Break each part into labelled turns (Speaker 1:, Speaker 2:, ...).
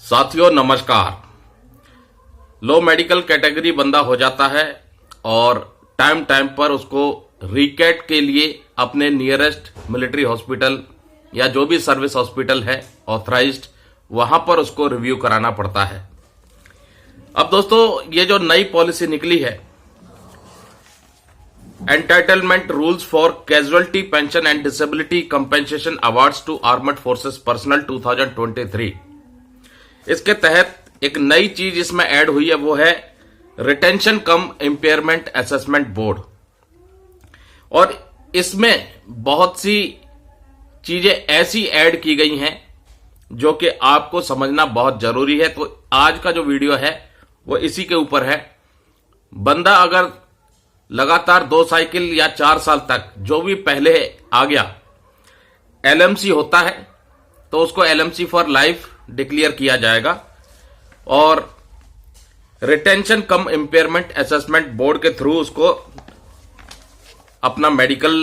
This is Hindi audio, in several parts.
Speaker 1: साथियों नमस्कार। लो मेडिकल कैटेगरी बंदा हो जाता है और टाइम टाइम पर उसको रिकैट के लिए अपने नियरेस्ट मिलिट्री हॉस्पिटल या जो भी सर्विस हॉस्पिटल है ऑथराइज्ड, वहां पर उसको रिव्यू कराना पड़ता है। अब दोस्तों, ये जो नई पॉलिसी निकली है, entitlement rules for casualty pension and disability compensation awards to armed forces personnel 2023, इसके तहत एक नई चीज इसमें ऐड हुई है, वो है रिटेंशन कम इंपेयरमेंट असेसमेंट बोर्ड। और इसमें बहुत सी चीजें ऐसी ऐड की गई हैं जो कि आपको समझना बहुत जरूरी है। तो आज का जो वीडियो है वो इसी के ऊपर है। बंदा अगर लगातार 2 साइकिल या 4 साल तक जो भी पहले आ गया एलएमसी होता है तो उसको एलएमसी फॉर लाइफ डिक्लेयर किया जाएगा और रिटेंशन कम इंपेयरमेंट असेसमेंट बोर्ड के थ्रू उसको अपना मेडिकल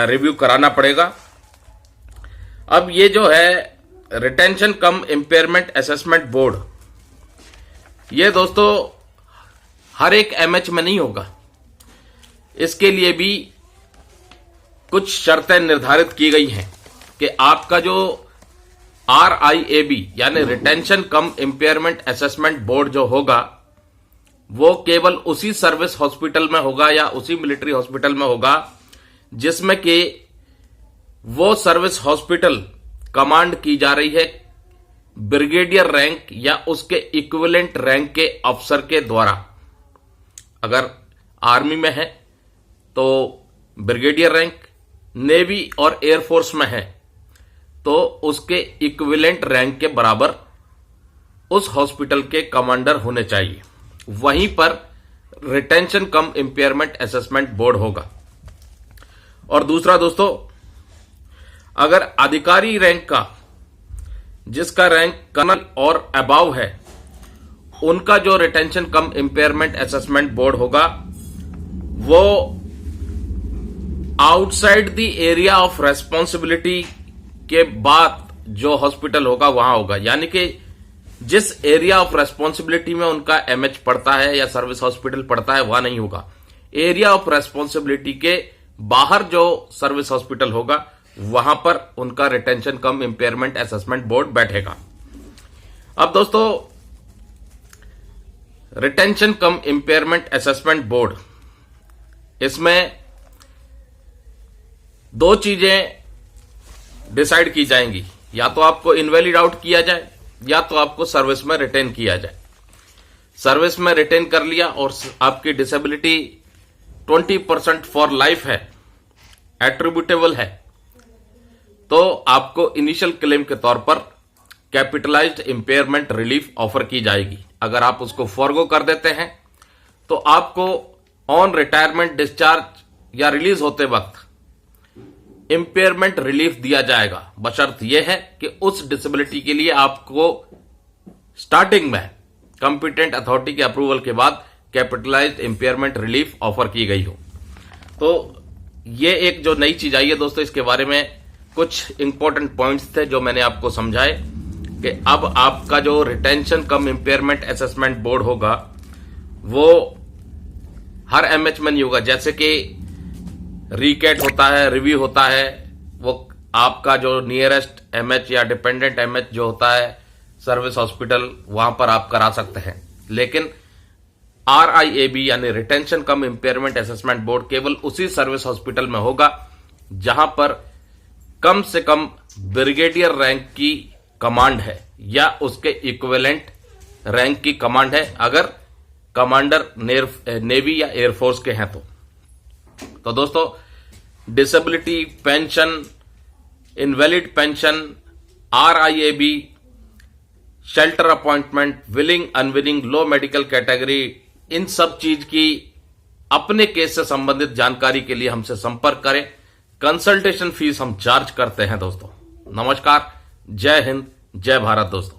Speaker 1: रिव्यू कराना पड़ेगा। अब ये जो है रिटेंशन कम इंपेयरमेंट असेसमेंट बोर्ड, ये दोस्तों हर एक एमएच में नहीं होगा। इसके लिए भी कुछ शर्तें निर्धारित की गई हैं कि आपका जो RIAB यानी रिटेंशन कम इंपेयरमेंट असेसमेंट बोर्ड जो होगा वो केवल उसी सर्विस हॉस्पिटल में होगा या उसी मिलिट्री हॉस्पिटल में होगा जिसमें कि वो सर्विस हॉस्पिटल कमांड की जा रही है ब्रिगेडियर रैंक या उसके इक्विवेलेंट रैंक के अफसर के द्वारा। अगर आर्मी में है तो ब्रिगेडियर रैंक, नेवी और एयरफोर्स में है तो उसके इक्विवेलेंट रैंक के बराबर उस हॉस्पिटल के कमांडर होने चाहिए। वहीं पर रिटेंशन कम इंपेयरमेंट असेसमेंट बोर्ड होगा। और दूसरा दोस्तों, अगर अधिकारी रैंक का, जिसका रैंक कर्नल और अबाव है, उनका जो रिटेंशन कम इंपेयरमेंट असेसमेंट बोर्ड होगा वो outside the area of responsibility के बाद जो हॉस्पिटल होगा वहां होगा। यानी कि जिस एरिया ऑफ रेस्पॉन्सिबिलिटी में उनका एमएच पड़ता है या सर्विस हॉस्पिटल पड़ता है वहां नहीं होगा। एरिया ऑफ रेस्पॉन्सिबिलिटी के बाहर जो सर्विस हॉस्पिटल होगा वहां पर उनका रिटेंशन कम इंपेयरमेंट असेसमेंट बोर्ड बैठेगा। अब दोस्तों, रिटेंशन कम इंपेयरमेंट असेसमेंट बोर्ड, इसमें 2 चीजें डिसाइड की जाएंगी। या तो आपको इनवैलिड आउट किया जाए या तो आपको सर्विस में रिटेन किया जाए। सर्विस में रिटेन कर लिया और आपकी डिसेबिलिटी 20% फॉर लाइफ है, एट्रीब्यूटेबल है, तो आपको इनिशियल क्लेम के तौर पर कैपिटलाइज्ड इंपेयरमेंट रिलीफ ऑफर की जाएगी। अगर आप उसको फॉरगो कर देते हैं तो आपको ऑन रिटायरमेंट, डिस्चार्ज या रिलीज होते वक्त इंपेयरमेंट रिलीफ दिया जाएगा, बशर्त यह है कि उस डिसेबिलिटी के लिए आपको स्टार्टिंग में कॉम्पिटेंट अथॉरिटी के अप्रूवल के बाद कैपिटलाइज्ड इंपेयरमेंट रिलीफ ऑफर की गई हो। तो ये एक जो नई चीज आई है दोस्तों, इसके बारे में कुछ इंपॉर्टेंट पॉइंट्स थे जो मैंने आपको समझाए कि अब आपका जो रिटेंशन कम इंपेयरमेंट असेसमेंट बोर्ड होगा वो हर एमएच में नहीं होगा। जैसे कि रिकैट होता है, रिव्यू होता है, वो आपका जो नियरेस्ट एमएच या डिपेंडेंट एमएच जो होता है सर्विस हॉस्पिटल, वहां पर आप करा सकते हैं। लेकिन RIAB यानी रिटेंशन कम इंपेयरमेंट असेसमेंट बोर्ड केवल उसी सर्विस हॉस्पिटल में होगा जहां पर कम से कम ब्रिगेडियर रैंक की कमांड है या उसके इक्विवेलेंट रैंक की कमांड है, अगर कमांडर नेवी या एयरफोर्स के हैं तो दोस्तों, disability pension, invalid pension, RIAB, shelter appointment, willing unwilling, low medical category, इन सब चीज की अपने केस से संबंधित जानकारी के लिए हमसे संपर्क करें। कंसल्टेशन फीस हम चार्ज करते हैं दोस्तों। नमस्कार, जय हिंद, जय भारत दोस्तों।